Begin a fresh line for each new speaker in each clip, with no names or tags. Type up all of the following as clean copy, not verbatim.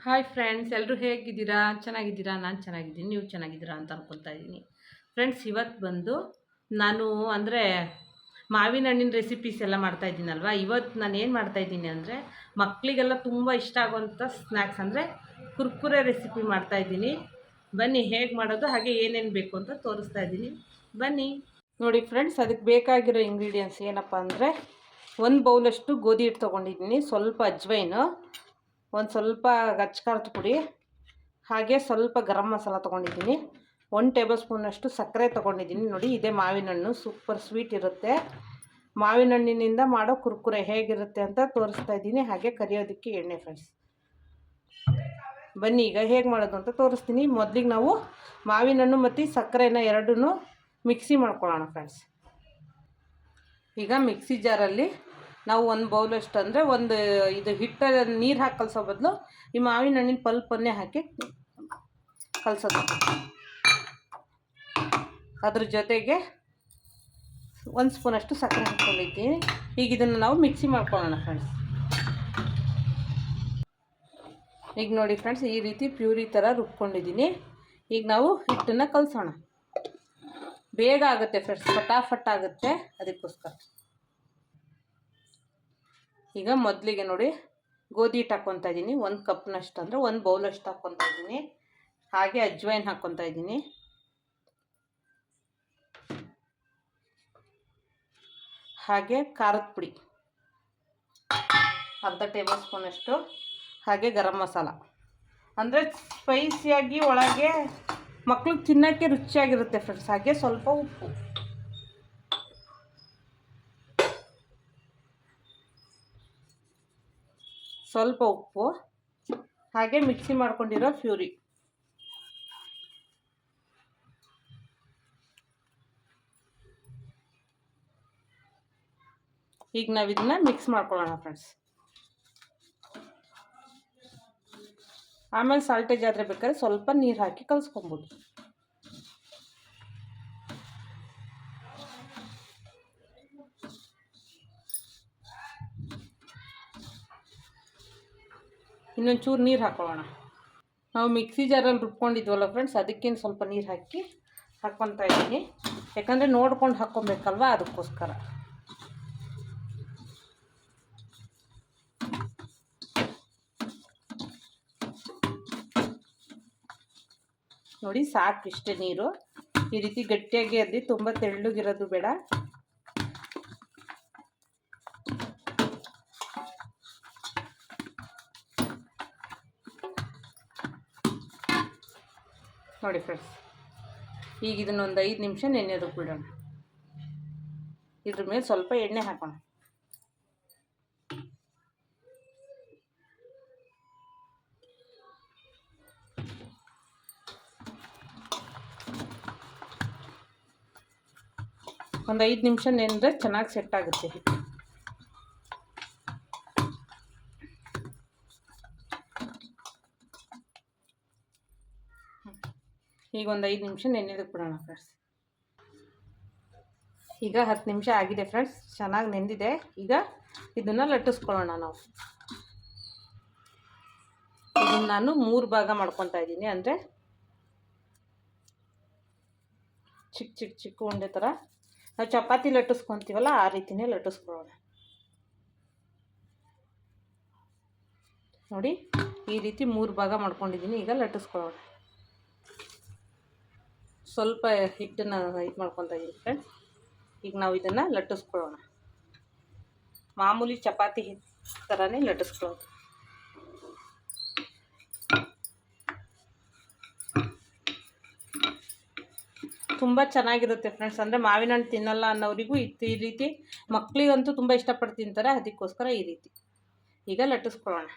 Hi friends, ಎಲ್ಲರೂ ಹೇಗಿದ್ದೀರಾ? ಚೆನ್ನಾಗಿದ್ದೀರಾ? ನಾನು ಚೆನ್ನಾಗಿದ್ದೀನಿ. ನೀವು ಚೆನ್ನಾಗಿದ್ದೀರಾ ಅಂತ ಅನ್ಕೊತಾ ಇದ್ದೀನಿ. ಫ್ರೆಂಡ್ಸ್, ಇವತ್ತು ಬಂದು ನಾನು ಅಂದರೆ ಮಾವಿನ ಹಣ್ಣಿನ ರೆಸಿಪೀಸ್ ಎಲ್ಲ ಮಾಡ್ತಾಯಿದ್ದೀನಲ್ವ. ಇವತ್ತು ನಾನು ಏನು ಮಾಡ್ತಾಯಿದ್ದೀನಿ ಅಂದರೆ ಮಕ್ಕಳಿಗೆಲ್ಲ ತುಂಬ ಇಷ್ಟ ಆಗುವಂಥ ಸ್ನ್ಯಾಕ್ಸ್ ಅಂದರೆ ಕುರ್ಕುರೆ ರೆಸಿಪಿ ಮಾಡ್ತಾಯಿದ್ದೀನಿ. ಬನ್ನಿ ಹೇಗೆ ಮಾಡೋದು, ಹಾಗೆ ಏನೇನು ಬೇಕು ಅಂತ ತೋರಿಸ್ತಾ ಇದ್ದೀನಿ. ಬನ್ನಿ ನೋಡಿ ಫ್ರೆಂಡ್ಸ್, ಅದಕ್ಕೆ ಬೇಕಾಗಿರೋ ಇಂಗ್ರೀಡಿಯೆಂಟ್ಸ್ ಏನಪ್ಪ ಅಂದರೆ ಒಂದು ಬೌಲಷ್ಟು ಗೋಧಿ ಹಿಟ್ಟು ತೊಗೊಂಡಿದ್ದೀನಿ, ಸ್ವಲ್ಪ ಅಜ್ವೈನು, ಒಂದು ಸ್ವಲ್ಪ ಗಚ್ಕಾರದ ಪುಡಿ, ಹಾಗೆ ಸ್ವಲ್ಪ ಗರಂ ಮಸಾಲ ತೊಗೊಂಡಿದ್ದೀನಿ, 1 ಟೇಬಲ್ ಸ್ಪೂನಷ್ಟು ಸಕ್ಕರೆ ತೊಗೊಂಡಿದ್ದೀನಿ. ನೋಡಿ, ಇದೇ ಮಾವಿನ ಹಣ್ಣು, ಸೂಪರ್ ಸ್ವೀಟ್ ಇರುತ್ತೆ. ಮಾವಿನ ಹಣ್ಣಿನಿಂದ ಮಾಡೋ ಕುರ್ಕುರೆ ಹೇಗಿರುತ್ತೆ ಅಂತ ತೋರಿಸ್ತಾ ಇದ್ದೀನಿ. ಹಾಗೆ ಕರಿಯೋದಕ್ಕೆ ಎಣ್ಣೆ. ಫ್ರೆಂಡ್ಸ್, ಬನ್ನಿ ಈಗ ಹೇಗೆ ಮಾಡೋದು ಅಂತ ತೋರಿಸ್ತೀನಿ. ಮೊದಲಿಗೆ ನಾವು ಮಾವಿನ ಹಣ್ಣು ಮತ್ತು ಸಕ್ಕರೆನ ಎರಡನ್ನೂ ಮಿಕ್ಸಿ ಮಾಡ್ಕೊಳ್ಳೋಣ. ಫ್ರೆಂಡ್ಸ್, ಈಗ ಮಿಕ್ಸಿ ಜಾರಲ್ಲಿ ನಾವು ಒಂದು ಬೌಲಷ್ಟು ಅಂದರೆ ಇದು ಹಿಟ್ಟು ನೀರು ಹಾಕಿ ಕಲಸೋ ಬದಲು ಈ ಮಾವಿನ ಹಣ್ಣಿನ ಪಲ್ಪನ್ನೇ ಹಾಕಿ ಕಲಸೋದು. ಅದ್ರ ಜೊತೆಗೆ 1 ಸ್ಪೂನಷ್ಟು ಸಕ್ಕರೆ ಹಾಕ್ಕೊಂಡಿದ್ದೀನಿ. ಈಗ ಇದನ್ನು ನಾವು ಮಿಕ್ಸಿ ಮಾಡ್ಕೊಳ್ಳೋಣ. ಫ್ರೆಂಡ್ಸ್, ಈಗ ನೋಡಿ ಫ್ರೆಂಡ್ಸ್, ಈ ರೀತಿ ಪ್ಯೂರಿ ಥರ ರುಬ್ಕೊಂಡಿದ್ದೀನಿ. ಈಗ ನಾವು ಹಿಟ್ಟನ್ನು ಕಲಸೋಣ. ಬೇಗ ಆಗುತ್ತೆ ಫ್ರೆಂಡ್ಸ್, ಫಟಾಫಟ್ ಆಗುತ್ತೆ. ಅದಕ್ಕೋಸ್ಕರ ಈಗ ಮೊದಲಿಗೆ ನೋಡಿ ಗೋಧಿ ಹಿಟ್ಟು ಹಾಕ್ಕೊತಾ ಇದ್ದೀನಿ. 1 ಕಪ್ನಷ್ಟು ಅಂದರೆ 1 ಬೌಲಷ್ಟು ಹಾಕ್ಕೊತಾ ಇದ್ದೀನಿ. ಹಾಗೆ ಅಜ್ವೈನ್ ಹಾಕ್ಕೊತಾ ಇದ್ದೀನಿ. ಹಾಗೆ ಖಾರದ ಪುಡಿ ಅರ್ಧ ಟೇಬಲ್ ಸ್ಪೂನಷ್ಟು, ಹಾಗೆ ಗರಂ ಮಸಾಲ ಅಂದರೆ ಸ್ಪೈಸಿಯಾಗಿ ಒಳಗೆ ಮಕ್ಳಿಗೆ ತಿನ್ನೋಕ್ಕೆ ರುಚಿಯಾಗಿರುತ್ತೆ ಫ್ರೆಂಡ್ಸ್. ಹಾಗೆ ಸ್ವಲ್ಪ ಉಪ್ಪು, ಹಾಗೆ ಮಿಕ್ಸಿ ಮಾಡ್ಕೊಂಡಿರೋ ಪ್ಯೂರಿ. ಈಗ ನಾವು ಇದನ್ನ ಮಿಕ್ಸ್ ಮಾಡ್ಕೊಳ್ಳೋಣ ಫ್ರೆಂಡ್ಸ್. ಆಮೇಲೆ ಸಾಲ್ಟೇಜ್ ಆದರೆ ಬೇಕಾದ್ರೆ ಸ್ವಲ್ಪ ನೀರು ಹಾಕಿ ಕಲಿಸ್ಕೊಬೋದು. ಇನ್ನೊಂದು ಚೂರು ನೀರು ಹಾಕೊಳ್ಳೋಣ. ನಾವು ಮಿಕ್ಸಿ ಜಾರಲ್ಲಿ ರುಬ್ಕೊಂಡಿದ್ವಲ್ಲ ಫ್ರೆಂಡ್ಸ್, ಅದಕ್ಕೇನು ಸ್ವಲ್ಪ ನೀರು ಹಾಕ್ಕೊತಾ ಇದ್ದೀನಿ. ಯಾಕಂದರೆ ನೋಡ್ಕೊಂಡು ಹಾಕ್ಕೊಬೇಕಲ್ವ, ಅದಕ್ಕೋಸ್ಕರ. ನೋಡಿ, ಸಾಕು ಇಷ್ಟೇ ನೀರು. ಈ ರೀತಿ ಗಟ್ಟಿಯಾಗಿ ಅದ್ದಿ, ತುಂಬ ತೆಳ್ಳಗಿರೋದು ಬೇಡ. ನೋಡಿ ಫ್ರೆಂಡ್ಸ್, ಈಗ ಇದನ್ನೊಂದು 5 ನಿಮಿಷ ನೆನೆಯೋದಕ್ಕೆ ಬಿಡೋಣ. ಇದ್ರ ಮೇಲೆ ಸ್ವಲ್ಪ ಎಣ್ಣೆ ಹಾಕೋಣ. ಒಂದು 5 ನಿಮಿಷ ನೆನೆದ್ರೆ ಚೆನ್ನಾಗಿ ಸೆಟ್ ಆಗುತ್ತೆ ಹಿಟ್ಟು. ಈಗ ಒಂದು 5 ನಿಮಿಷ ನೆನೆಯೋದಕ್ಕೆ ಬಿಡೋಣ ಫ್ರೆಂಡ್ಸ್. ಈಗ 10 ನಿಮಿಷ ಆಗಿದೆ ಫ್ರೆಂಡ್ಸ್, ಚೆನ್ನಾಗಿ ನೆಂದಿದೆ. ಈಗ ಇದನ್ನು ಲಟ್ಟಿಸ್ಕೊಳ್ಳೋಣ ನಾವು. ಇದನ್ನು ನಾನು 3 ಭಾಗ ಮಾಡ್ಕೊತಾ ಇದ್ದೀನಿ. ಅಂದರೆ ಚಿಕ್ಕ ಉಂಡೆ ಥರ ನಾವು ಚಪಾತಿ ಲಟ್ಟಿಸ್ಕೊತೀವಲ್ಲ, ಆ ರೀತಿಯೇ ಲಟ್ಟಿಸ್ಕೊಳ್ಳೋಣ. ನೋಡಿ, ಈ ರೀತಿ 3 ಭಾಗ ಮಾಡ್ಕೊಂಡಿದ್ದೀನಿ. ಈಗ ಲಟ್ಟಿಸ್ಕೊಳ್ಳೋಣ. ಸ್ವಲ್ಪ ಹಿಟ್ಟನ್ನು ಇದು ಮಾಡ್ಕೊತಾ ಇದ್ದೀನಿ ಫ್ರೆಂಡ್ಸ್. ಈಗ ನಾವು ಇದನ್ನು ಲಟ್ಟಿಸ್ಕೊಳ್ಳೋಣ. ಮಾಮೂಲಿ ಚಪಾತಿ ಹಿಟ್ಟು ಥರನೇ ಲಟ್ಟಿಸ್ಕೊಳ್ಳೋದು. ತುಂಬ ಚೆನ್ನಾಗಿರುತ್ತೆ ಫ್ರೆಂಡ್ಸ್. ಅಂದರೆ ಮಾವಿನ ಹಣ್ಣು ತಿನ್ನಲ್ಲ ಅನ್ನೋರಿಗೂ ಈ ರೀತಿ, ಮಕ್ಕಳಿಗಂತೂ ತುಂಬ ಇಷ್ಟಪಟ್ಟು ತಿಂತಾರೆ. ಅದಕ್ಕೋಸ್ಕರ ಈ ರೀತಿ ಈಗ ಲಟ್ಟಿಸ್ಕೊಳ್ಳೋಣ.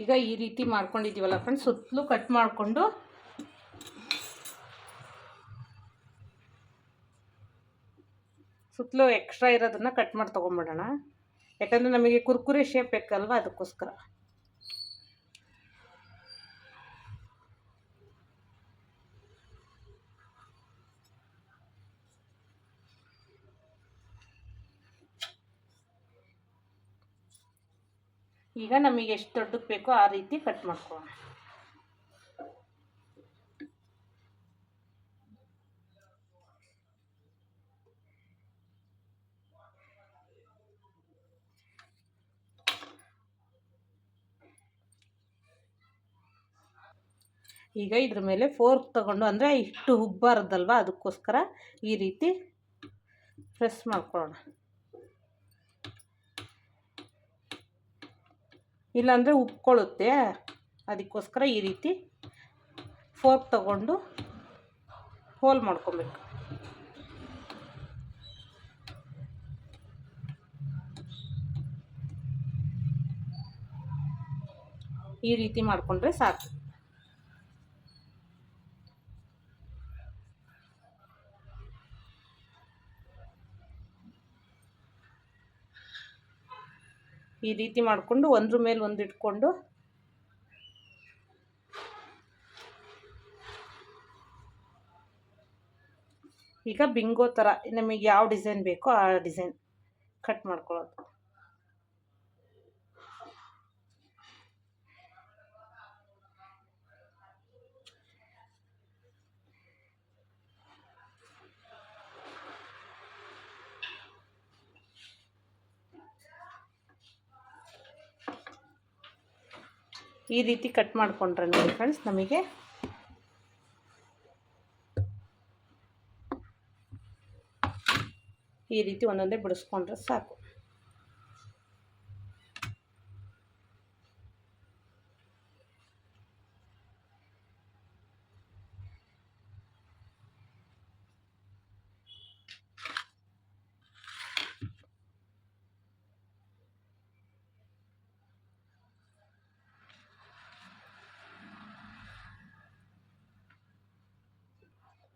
ಈಗ ಈ ರೀತಿ ಮಾಡ್ಕೊಂಡಿದ್ದೀವಲ್ಲ ಫ್ರೆಂಡ್ಸ್, ಸುತ್ತಲೂ ಕಟ್ ಮಾಡಿಕೊಂಡು ಸುತ್ತಲೂ ಎಕ್ಸ್ಟ್ರಾ ಇರೋದನ್ನು ಕಟ್ ಮಾಡಿ ತೊಗೊಂಬಿಡೋಣ. ಯಾಕಂದರೆ ನಮಗೆ ಕುರ್ಕುರೆ ಶೇಪ್ ಬೇಕಲ್ವ, ಅದಕ್ಕೋಸ್ಕರ. ಈಗ ನಮಗೆ ಎಷ್ಟು ದೊಡ್ಡಕ್ಕೆ ಬೇಕೋ ಆ ರೀತಿ ಕಟ್ ಮಾಡ್ಕೊಳ್ಳೋಣ. ಈಗ ಇದ್ರ ಮೇಲೆ ಫೋರ್ಕ್ ತಗೊಂಡು, ಅಂದರೆ ಇಷ್ಟು ಉಬ್ಬಾರ್ದಲ್ವ, ಅದಕ್ಕೋಸ್ಕರ ಈ ರೀತಿ ಪ್ರೆಸ್ ಮಾಡ್ಕೊಳ್ಳೋಣ. ಇಲ್ಲಾಂದರೆ ಉಬ್ಕೊಳ್ಳುತ್ತೆ, ಅದಕ್ಕೋಸ್ಕರ ಈ ರೀತಿ ಫೋರ್ಕ್ ತಗೊಂಡು ಹೋಲ್ ಮಾಡ್ಕೊಬೇಕು. ಈ ರೀತಿ ಮಾಡಿಕೊಂಡ್ರೆ ಸಾಕು. ಈ ರೀತಿ ಮಾಡಿಕೊಂಡು ಒಂದ್ರ ಮೇಲೆ ಒಂದು ಇಟ್ಕೊಂಡು ಈಗ ಬಿಂಗೋ ಥರ ನಮಗೆ ಯಾವ ಡಿಸೈನ್ ಬೇಕೋ ಆ ಡಿಸೈನ್ ಕಟ್ ಮಾಡ್ಕೊಳ್ಳೋದು. ಈ ರೀತಿ ಕಟ್ ಮಾಡಿಕೊಂಡ್ರೆ ನೋಡಿ ಫ್ರೆಂಡ್ಸ್, ನಮಗೆ ಈ ರೀತಿ ಒಂದೊಂದೇ ಬಿಡಿಸ್ಕೊಂಡ್ರೆ ಸಾಕು.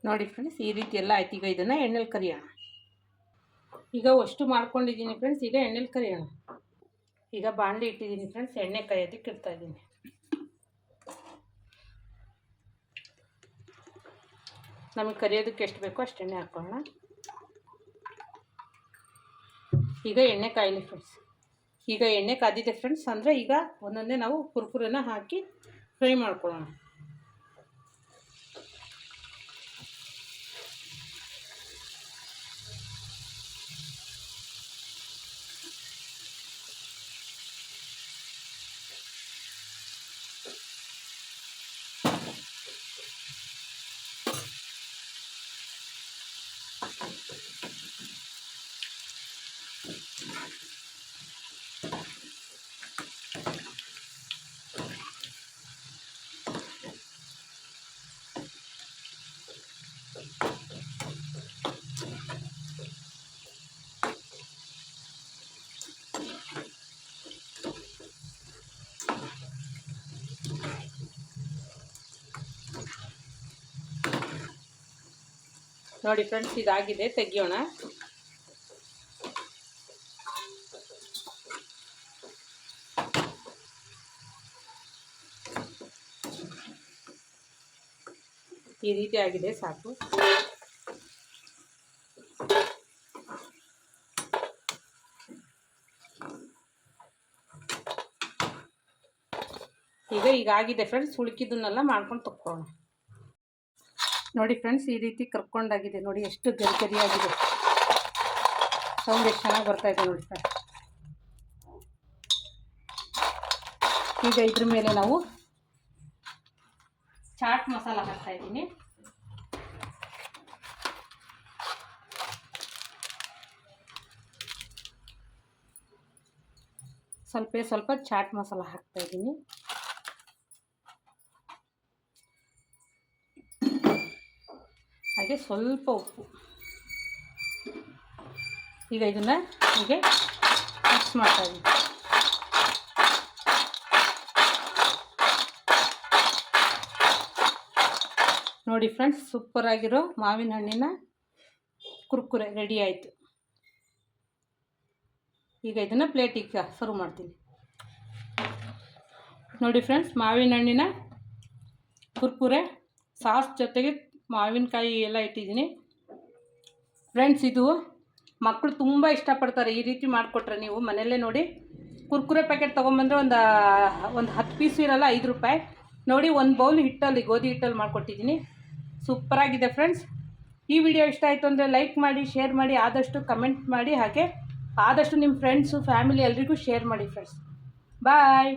ನೋಡಿ ಫ್ರೆಂಡ್ಸ್, ಈ ರೀತಿ ಎಲ್ಲ ಆಯ್ತು. ಈಗ ಇದನ್ನು ಎಣ್ಣೆಲಿ ಕರಿಯೋಣ. ಈಗ ಅಷ್ಟು ಮಾಡ್ಕೊಂಡಿದ್ದೀನಿ ಫ್ರೆಂಡ್ಸ್, ಈಗ ಎಣ್ಣೆಲಿ ಕರಿಯೋಣ. ಈಗ ಬಾಣಲಿ ಇಟ್ಟಿದ್ದೀನಿ ಫ್ರೆಂಡ್ಸ್, ಎಣ್ಣೆ ಕಾಯೋದಕ್ಕೆ ಇಡ್ತಾಯಿದ್ದೀನಿ. ನಮಗೆ ಕರಿಯೋದಕ್ಕೆ ಎಷ್ಟು ಬೇಕೋ ಅಷ್ಟು ಎಣ್ಣೆ ಹಾಕೋಣ. ಈಗ ಎಣ್ಣೆ ಕಾಯಲಿ ಫ್ರೆಂಡ್ಸ್. ಈಗ ಎಣ್ಣೆ ಕಾದಿದೆ ಫ್ರೆಂಡ್ಸ್, ಅಂದರೆ ಈಗ ಒಂದೊಂದೇ ನಾವು ಕುರ್ಕುರೆನ ಹಾಕಿ ಫ್ರೈ ಮಾಡ್ಕೊಳ್ಳೋಣ. ನೋಡಿ ಫ್ರೆಂಡ್ಸ್, ಇದಾಗಿದೆ, ತೆಗಿಯೋಣ. ಈ ರೀತಿ ಆಗಿದೆ, ಸಾಕು. ಈಗಾಗಿದೆ ಫ್ರೆಂಡ್ಸ್, ಉಳ್ಕಿದ್ದನ್ನೆಲ್ಲ ಮಾಡ್ಕೊಂಡು ತಕ್ಕೊಳ್ಳೋಣ. ನೋಡಿ ಫ್ರೆಂಡ್ಸ್, ಈ ರೀತಿ ಕರ್ಕೊಂಡಾಗಿದೆ. ನೋಡಿ ಎಷ್ಟು ಗರಿಗರಿಯಾಗಿದೆ, ಸೌಂಡ್ ಎಷ್ಟು ಚೆನ್ನಾಗಿ ಬರ್ತಾಯಿದೆ ನೋಡಿ ಫ್ರೆಂಡ್ಸ್. ಈಗ ಇದ್ರ ಮೇಲೆ ನಾವು ಚಾಟ್ ಮಸಾಲ ಹಾಕ್ತಾಯಿದ್ದೀನಿ. ಸ್ವಲ್ಪ ಚಾಟ್ ಮಸಾಲ ಹಾಕ್ತಾಯಿದ್ದೀನಿ. ಹಾಗೆ ಸ್ವಲ್ಪ ಉಪ್ಪು. ಈಗ ಇದನ್ನು ಹೀಗೆ ಮಿಕ್ಸ್ ಮಾಡ್ತಾಯಿದ್ದೀನಿ. ನೋಡಿ ಫ್ರೆಂಡ್ಸ್, ಸೂಪರಾಗಿರೋ ಮಾವಿನ ಹಣ್ಣಿನ ಕುರ್ಕುರೆ ರೆಡಿ ಆಯಿತು. ಈಗ ಇದನ್ನು ಪ್ಲೇಟಿಗೆ ಸರ್ವ್ ಮಾಡ್ತೀನಿ. ನೋಡಿ ಫ್ರೆಂಡ್ಸ್, ಮಾವಿನ ಹಣ್ಣಿನ ಕುರ್ಕುರೆ ಸಾಸ್ ಜೊತೆಗೆ ಮಾವಿನಕಾಯಿ ಎಲ್ಲ ಇಟ್ಟಿದ್ದೀನಿ ಫ್ರೆಂಡ್ಸ್. ಇದು ಮಕ್ಕಳು ತುಂಬ ಇಷ್ಟಪಡ್ತಾರೆ. ಈ ರೀತಿ ಮಾಡಿಕೊಟ್ರೆ ನೀವು ಮನೆಯಲ್ಲೇ ನೋಡಿ ಕುರ್ಕುರೆ ಪ್ಯಾಕೆಟ್ ತೊಗೊಂಬಂದರೆ ಒಂದು 10 ಪೀಸ್ ಇರಲ್ಲ, 5 ರೂಪಾಯಿ. ನೋಡಿ, ಒಂದು ಬೌಲ್ ಹಿಟ್ಟಲ್ಲಿ, ಗೋಧಿ ಹಿಟ್ಟಲ್ಲಿ ಮಾಡಿಕೊಟ್ಟಿದ್ದೀನಿ. ಸೂಪರಾಗಿದೆ ಫ್ರೆಂಡ್ಸ್. ಈ ವಿಡಿಯೋ ಇಷ್ಟ ಆಯಿತು ಅಂದರೆ ಲೈಕ್ ಮಾಡಿ, ಶೇರ್ ಮಾಡಿ, ಆದಷ್ಟು ಕಮೆಂಟ್ ಮಾಡಿ, ಹಾಗೆ ಆದಷ್ಟು ನಿಮ್ಮ ಫ್ರೆಂಡ್ಸು ಫ್ಯಾಮಿಲಿ ಎಲ್ರಿಗೂ ಶೇರ್ ಮಾಡಿ ಫ್ರೆಂಡ್ಸ್. ಬಾಯ್.